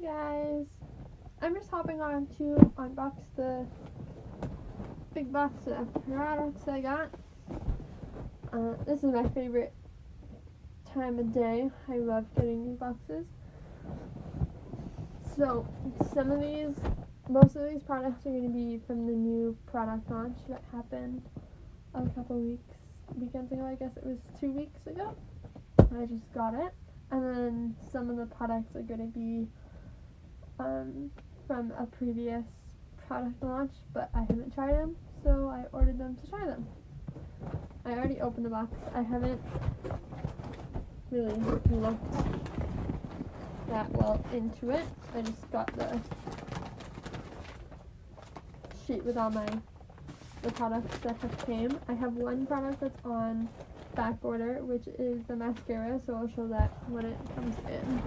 guys, I'm just hopping on to unbox the big box of products I got. This is my favorite time of day. I love getting these boxes. So most of these products are going to be from the new product launch that happened a couple weekends ago. I guess it was 2 weeks ago. I just got it. And then some of the products are going to be from a previous product launch, but I haven't tried them, so I ordered them to try them. I already opened the box. I haven't really looked that well into it. I just got the sheet with all the products that have came. I have one product that's on back order, which is the mascara, so I'll show that when it comes in.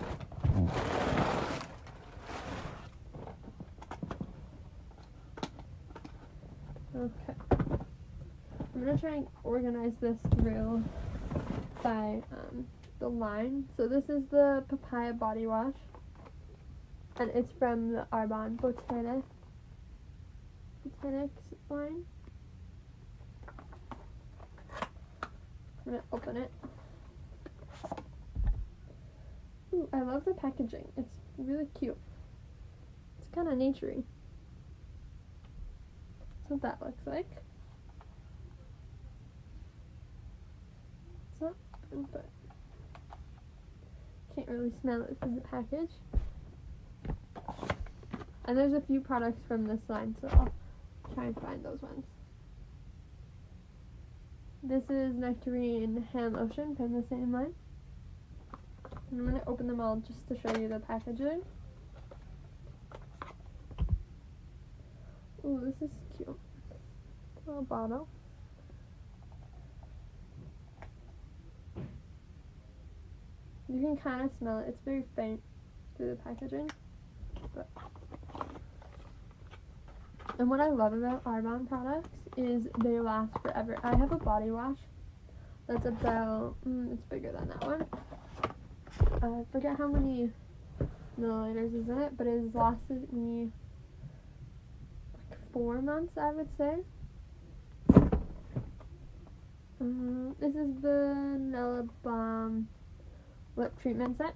Okay. I'm going to try and organize this through by the line. So this is the papaya body wash, and it's from the Arbonne Botanics line. I'm going to open it. Ooh, I love the packaging. It's really cute. It's kind of naturey. That's what that looks like. It's not open, but can't really smell it from the package. And there's a few products from this line, so I'll try and find those ones. This is Nectarine Hand Lotion from the same line. And I'm going to open them all just to show you the packaging. Ooh, this is cute. Little bottle. You can kind of smell it. It's very faint through the packaging. And what I love about Arbonne products is they last forever. I have a body wash that's about, it's bigger than that one. I forget how many milliliters is in it, but it has lasted me like 4 months, I would say. This is the Nella Balm lip treatment set.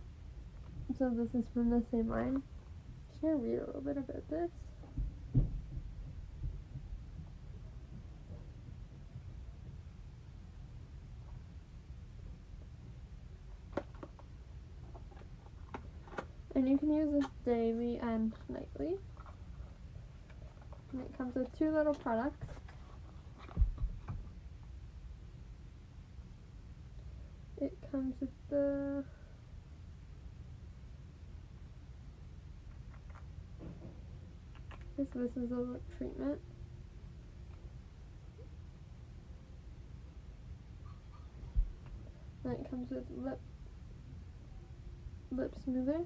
So this is from the same line. Just gonna read a little bit about this. And you can use this daily and nightly. And it comes with 2 little products. It comes with this is a lip treatment. Then it comes with lip smoother.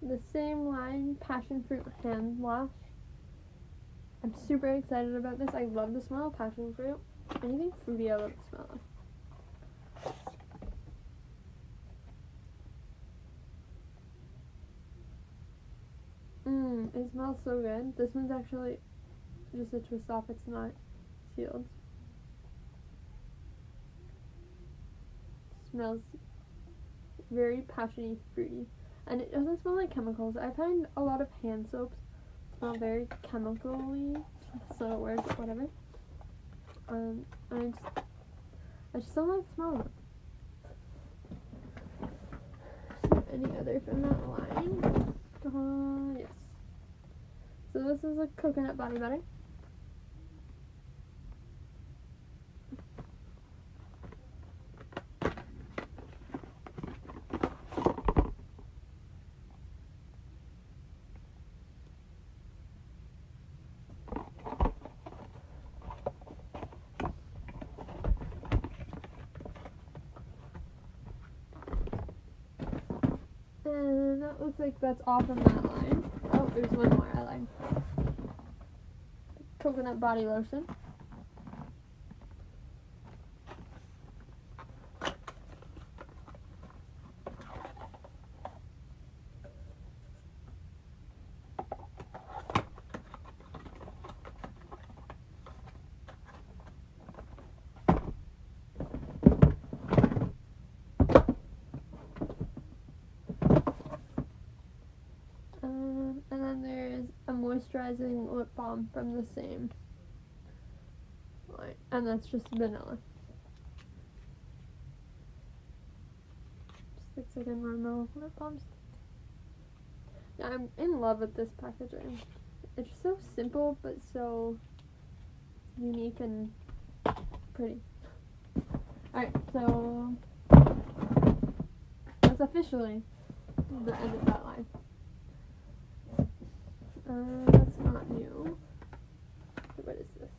The same line, passion fruit hand wash. I'm super excited about this. I love the smell of passion fruit. Anything fruity I love the smell of. It smells so good. This one's actually just a twist off. It's not sealed. Smells very passiony, fruity. And it doesn't smell like chemicals. I find a lot of hand soaps smell very chemical-y. That's not a word, but whatever. I just don't like the smell of them. Any other from that line? Yes. So this is a coconut body butter. that looks like that's all from that line. Oh, there's one more I like. Coconut body lotion. And then there's a moisturizing lip balm from the same line. And that's just vanilla. Just looks like a normal lip balm stick. Yeah, I'm in love with this packaging. It's so simple, but so unique and pretty. Alright, so that's officially the end of that line. That's not new. What is this?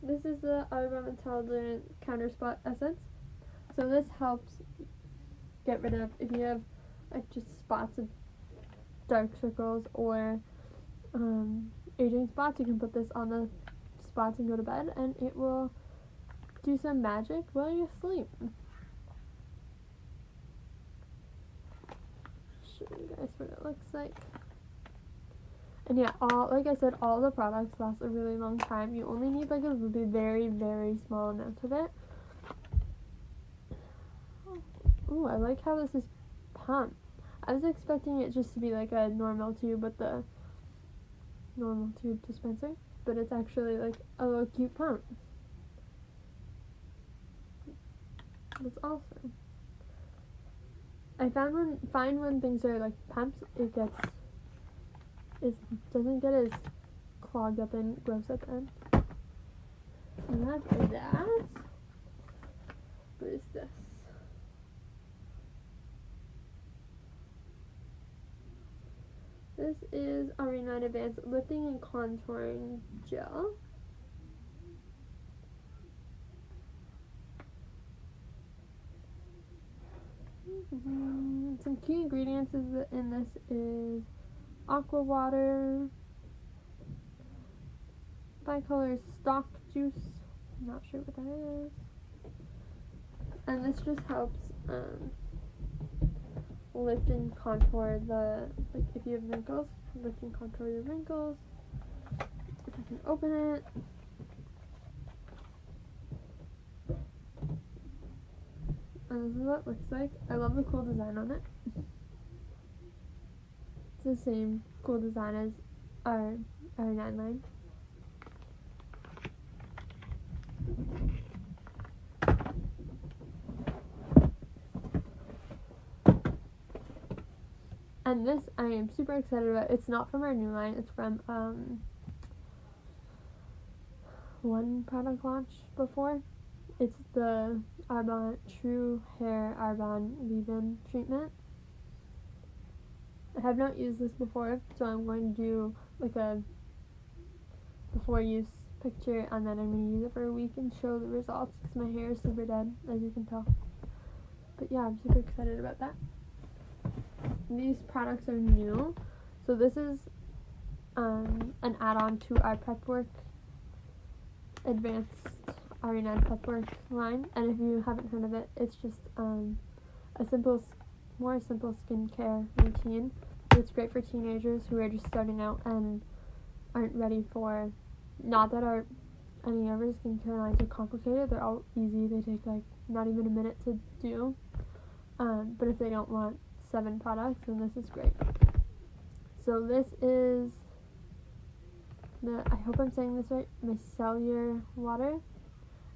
This is the Arbonne Intelligent Counter Spot Essence. So this helps get rid of, if you have like just spots of dark circles or aging spots, you can put this on the spots and go to bed, and it will do some magic while you sleep. Show you guys what it looks like. And yeah, like I said, all the products last a really long time. You only need like a very, very small amount of it. Ooh, I like how this is pumped. I was expecting it just to be like a normal tube with the normal tube dispenser, but it's actually like a little cute pump. That's awesome. I find when things are like pumps, it doesn't get as clogged up and gross at the end. And that's that. What is this? This is Arbonne Advanced Lifting and Contouring Gel. Some key ingredients in this is aqua water, bicolor stock juice, I'm not sure what that is, and this just helps lift and contour like if you have wrinkles, lift and contour your wrinkles. If I can open it. And this is what it looks like. I love the cool design on it. It's the same cool design as our 9 And this I am super excited about. It's not from our new line. It's from one product launch before. It's the Arbonne True Hair Arbonne Leave-In Treatment. I have not used this before, so I'm going to do like a before use picture, and then I'm going to use it for a week and show the results because my hair is super dead, as you can tell. But yeah, I'm super excited about that. These products are new, so this is an add-on to our Prep Work Advanced Arbonne Prep Work line, and if you haven't heard of it, it's just a more simple skincare routine. It's great for teenagers who are just starting out and aren't ready for, not that any of our skincare lines are complicated, they're all easy, they take like not even a minute to do, but if they don't want 7 products, then this is great. So this is I hope I'm saying this right, micellar water.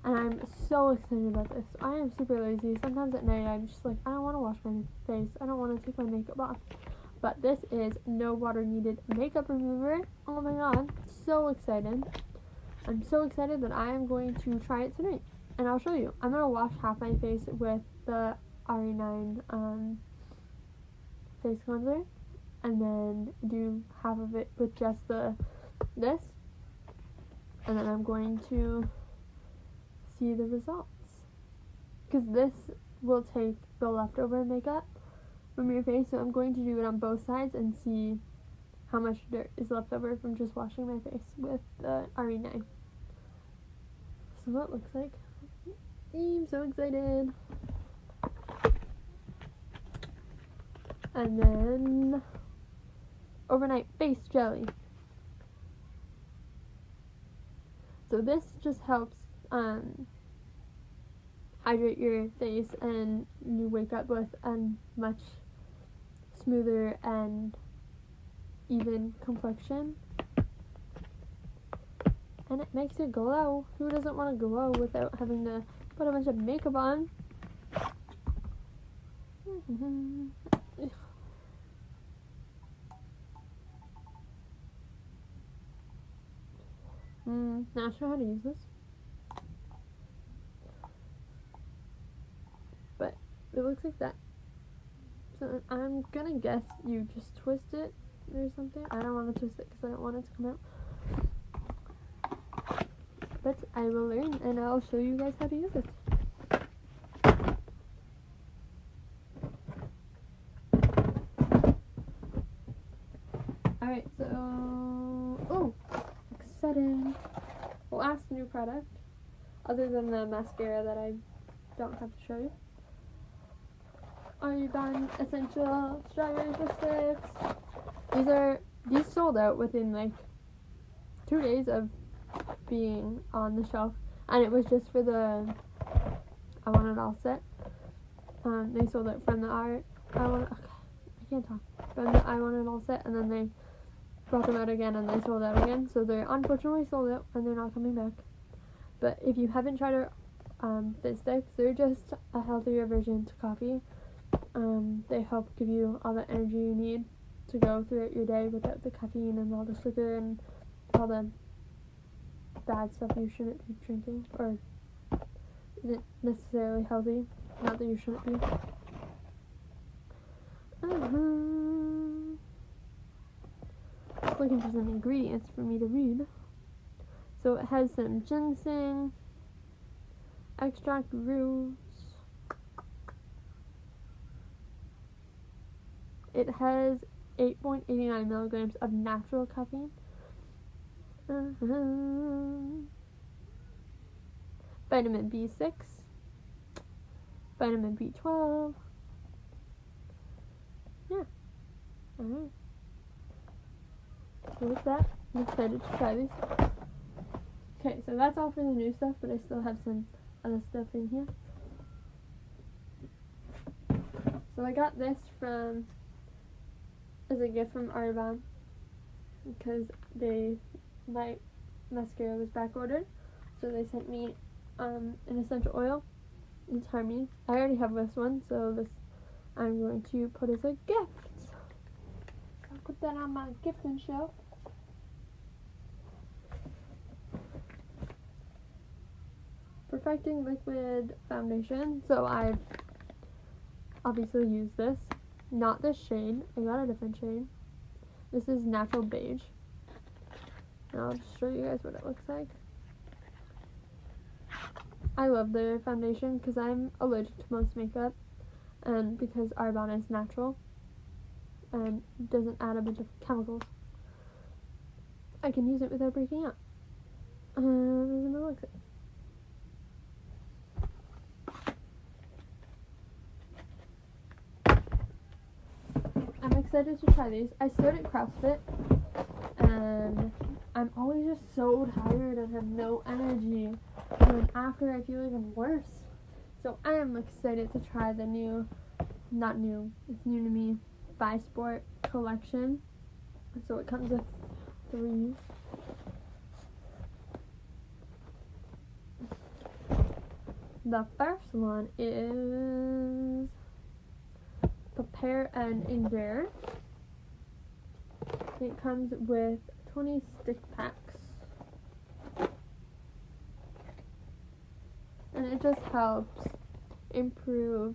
And I'm so excited about this. I am super lazy. Sometimes at night I'm just like, I don't want to wash my face. I don't want to take my makeup off. But this is no water needed makeup remover. Oh my god. So excited. I'm so excited that I am going to try it tonight. And I'll show you. I'm going to wash half my face with the RE9 face cleanser. And then do half of it with just this. And then I'm going to see the results, because this will take the leftover makeup from your face, so I'm going to do it on both sides and see how much dirt is left over from just washing my face with the RE9. So what it looks like. I'm so excited. And then overnight face jelly. So this just helps hydrate your face, and you wake up with a much smoother and even complexion. And it makes you glow. Who doesn't want to glow without having to put a bunch of makeup on? Not sure how to use this, but it looks like that. So I'm gonna guess you just twist it or something. I don't want to twist it because I don't want it to come out. But I will learn, and I'll show you guys how to use it. Alright, so... oh! Exciting! Last new product, other than the mascara that I don't have to show you. Arbonne Essential Strawberry Sticks. These sold out within like 2 days of being on the shelf, and it was just for the I Want It All set. They sold it from the from the I Want It All set, and then they brought them out again, and they sold out again. So they're unfortunately sold out, and they're not coming back. But if you haven't tried our Fit Sticks, they're just a healthier version to coffee. They help give you all the energy you need to go throughout your day without the caffeine and all the sugar and all the bad stuff you shouldn't be drinking, or isn't necessarily healthy. Not that you shouldn't be. Just looking for some ingredients for me to read. So it has some ginseng, extract roots. It has 8.89 milligrams of natural caffeine. Vitamin B6, vitamin B12. Yeah. Alright. So with that, I'm excited to try these. Okay, so that's all for the new stuff, but I still have some other stuff in here. So I got this as a gift from Arbonne because my mascara was back ordered, so they sent me an essential oil. It's Harmony. I already have this one, so this I'm going to put as a gift. I'll put that on my gifting shelf. Perfecting liquid foundation. So I've obviously used this. Not this shade. I got a different shade. This is natural beige. And I'll just show you guys what it looks like. I love their foundation because I'm allergic to most makeup, and because Arbonne is natural and doesn't add a bunch of chemicals, I can use it without breaking out. This is what it looks like. I'm excited to try these. I started CrossFit, and I'm always just so tired and have no energy. And then after, I feel even worse. So I am excited to try the new, not new, it's new to me, Sport collection. So it comes with 3. The first one is Prepare and Endure. It comes with 20 stick packs. And it just helps increase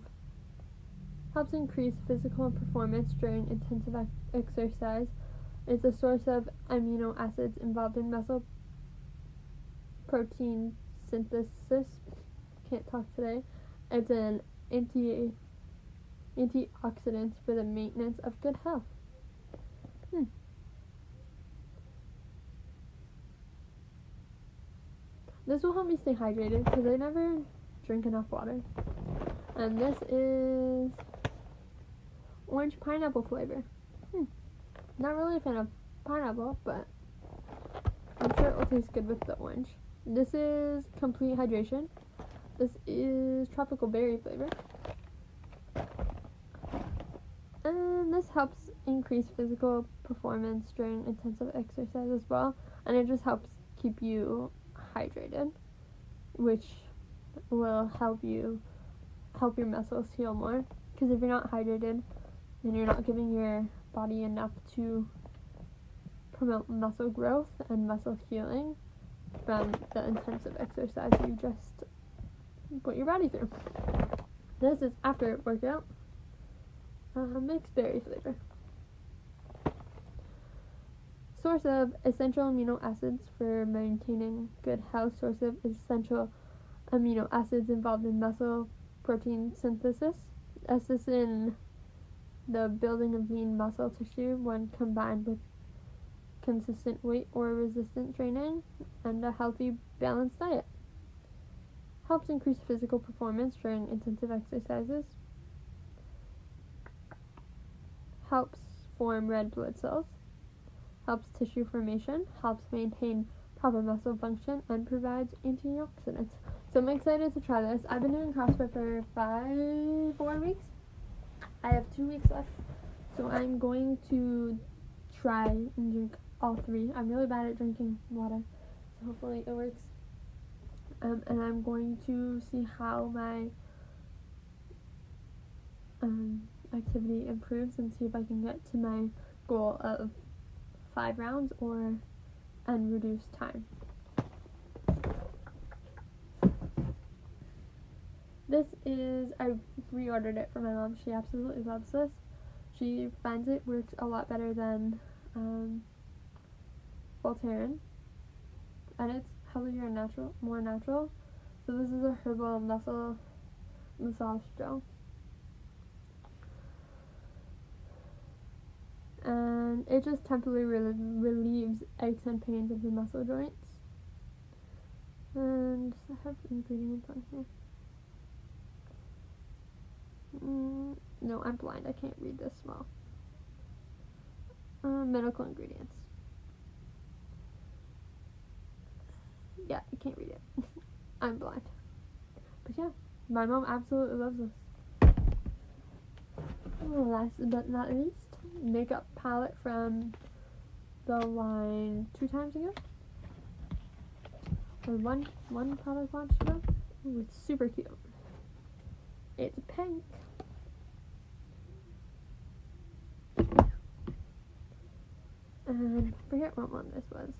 physical performance during intensive exercise. It's a source of amino acids involved in muscle protein synthesis. Can't talk today. It's an anti-inflammatory antioxidants for the maintenance of good health. This will help me stay hydrated because I never drink enough water. And this is orange pineapple flavor. Not really a fan of pineapple, but I'm sure it will taste good with the orange. This is complete hydration. This is tropical berry flavor. And this helps increase physical performance during intensive exercise as well. And it just helps keep you hydrated, which will help your muscles heal more. Because if you're not hydrated, then you're not giving your body enough to promote muscle growth and muscle healing from the intensive exercise you just put your body through. This is after workout. Mixed berry flavor. Source of essential amino acids for maintaining good health. Source of essential amino acids involved in muscle protein synthesis. Assist in the building of lean muscle tissue when combined with consistent weight or resistant training and a healthy, balanced diet. Helps increase physical performance during intensive exercises. Helps form red blood cells. Helps tissue formation. Helps maintain proper muscle function and provides antioxidants. So I'm excited to try this. I've been doing CrossFit for 4 weeks. I have 2 weeks left. So I'm going to try and drink all 3. I'm really bad at drinking water, so hopefully it works. And I'm going to see how my activity improves and see if I can get to my goal of 5 rounds and reduce time. This is, I reordered it for my mom. She absolutely loves this. She finds it works a lot better than Voltaren, and it's healthier and more natural. So this is a herbal muscle massage gel, and it just temporarily relieves aches and pains of the muscle joints. And I have ingredients on here. No, I'm blind. I can't read this small. Medical ingredients. Yeah, I can't read it. I'm blind. But yeah, my mom absolutely loves this. Last but not least, makeup palette from the line 2 times ago. Or one product launch ago. Ooh, it's super cute. It's pink. And I forget what one this was.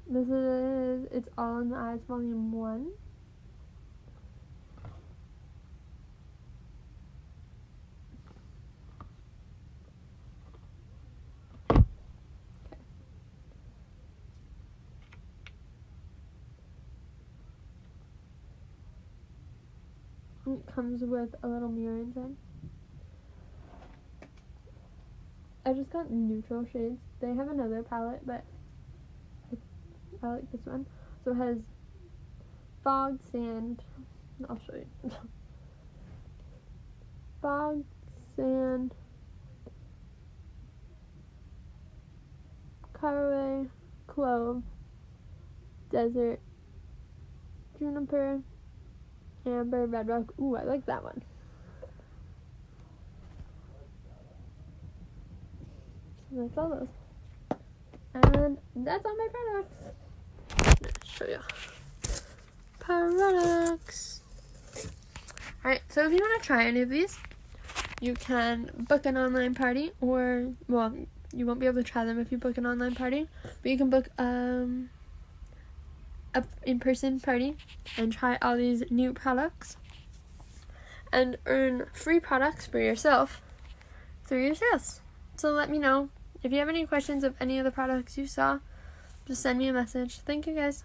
This is It's All in the Eyes Volume 1. Okay. It comes with a little mirror inside. I just got neutral shades. They have another palette, but I like this one. So it has fog, sand. I'll show you. Fog, sand, caraway, clove, desert, juniper, amber, red rock. Ooh, I like that one. So that's all those. And that's all my products. Let's show you. Products. Alright, so if you want to try any of these, you can book an online party, or, well, you won't be able to try them if you book an online party, but you can book a in-person party and try all these new products and earn free products for yourself through your sales. So let me know if you have any questions of any of the products you saw. Just send me a message. Thank you guys.